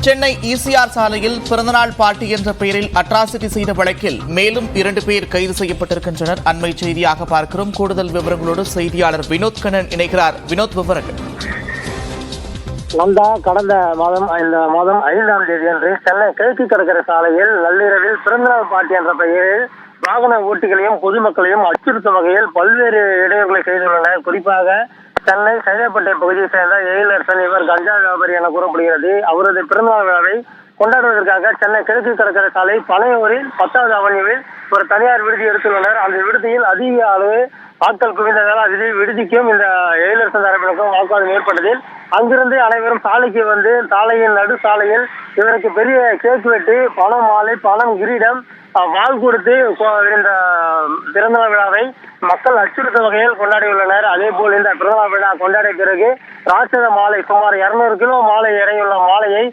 Chennai ECR சாலையில் பிறந்தநாள் party என்ற பெயரில் அட்ராசிட்டி செய்த வழக்கில் மேலும் 2 பேர் கைது செய்யப்பட்டிருக்கின்றனர். அண்மை செய்தியாக பார்க்கிறோம். கூடுதல் விவரங்களோடு செய்தியாளர் வினோத் கண்ணன் இணைகிறார். வினோத், விவரங்கள். நந்தா, கடந்த மாதம் 5ஆம் தேதி அன்று சென்னை கிழக்கு கடற்கரை சாலையில் நள்ளிரவில் பிறந்தநாள் பார்ட்டி என்ற பெயரில் வாகன ஓட்டிகளையும் பொதுமக்களையும் அச்சுறுத்தும் வகையில் பல்வேறு இடையூறுகளை செய்துள்ளனர். குறிப்பாக சென்னை சைதாப்பேட்டை பகுதியை சேர்ந்த எழிலரசன், இவர் கஞ்சா வியாபாரி என கூறப்படுகிறது. அவரது பிறந்தநாள் விழாவை கொண்டாடுவதற்காக சென்னை கிழக்கு கடற்கரை சாலை பனையூரில் 10வது அவனியில் ஒரு தனியார் விடுதி எடுத்துள்ளனர். அந்த விடுதியில் அதிக அளவு ஆட்கள் குவிந்ததால் அது விடுதிக்கும் இந்த எழிலரசன் தரப்பினருக்கும் வாக்குவாதம் ஏற்பட்டதில் அங்கிருந்து அனைவரும் சாலைக்கு வந்து சாலையின் நடு சாலையில் இவருக்கு பெரிய கேக் வெட்டி பணம் மாலை, பணம், கிரீடம், வாள் கொடுத்து இந்த பிறந்தநாள் விழாவை மக்கள் அச்சுறுத்தும் வகையில் கொண்டாடியுள்ளனர். அதே போல் இந்த பிறந்தநாள் விழா கொண்டாடிய பிறகு ராட்சத மாலை சுமார் 200 கிலோ மாலை இறங்கியுள்ள மாலையை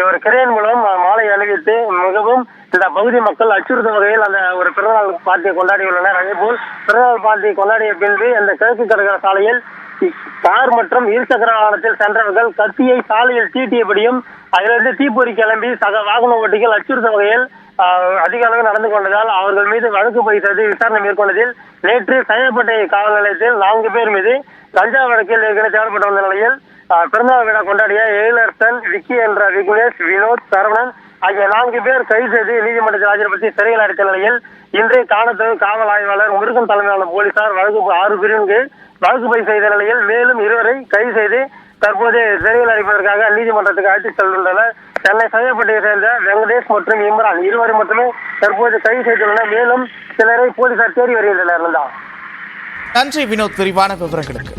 ஒரு கிரேன் மூலம் மாலை அணிவித்து மிகவும் இந்த பகுதி மக்கள் அச்சுறுத்தும் வகையில் அந்த ஒரு பிறந்தநாள் பார்ட்டியை கொண்டாடியுள்ளனர். அதே போல் பிறந்தநாள் பார்ட்டி கொண்டாடிய பின்பு இந்த கிழக்கு கடற்கரை சாலையில் கார் மற்றும் இருசக்கர வாகனத்தில் சென்றவர்கள் கத்தியை சாலையில் தீட்டியபடியும் அதிலிருந்து தீப்பொறி கிளம்பி சக வாகன ஓட்டிகள் அச்சுறுத்தும் வகையில் அதிக அளவு நடந்து கொண்டதால் அவர்கள் மீது வழக்கு பதிவு செய்து விசாரணை மேற்கொண்டதில் நேற்று சைதாப்பேட்டை காவல் நிலையத்தில் 4 பேர் மீது கஞ்சா வழக்கில் ஏற்கனவே தேடப்பட்ட வந்த நிலையில் பிறந்தநாள் விழா கொண்டாடிய எழிலரசன், விக்கி என்ற விக்னேஷ், வினோத், சரவணன் ஆகிய 4 பேர் கைது செய்து நீதிமன்றத்தில் ஆஜர்படுத்தி சிறையில் அடைத்த நிலையில் இன்று காணத்தூர் காவல் ஆய்வாளர் முருகன் தலைமையிலான போலீசார் 6 பிரிவுக்கு வழக்கு பதிவு செய்த நிலையில் மேலும் 2 கைது செய்து தற்போது சிறையில் அடைப்பதற்காக நீதிமன்றத்துக்கு அழைத்து செல்கின்றனர். சென்னை சைதாப்பேட்டையை சேர்ந்த வெங்கடேஷ் மற்றும் இம்ரான் இருவரை மட்டுமே தற்போது கைது செய்துள்ளனர். மேலும் சிலரை போலீசார் தேடி வருகின்றனர். நன்றி வினோத், விரிவான விவரங்களுக்கு.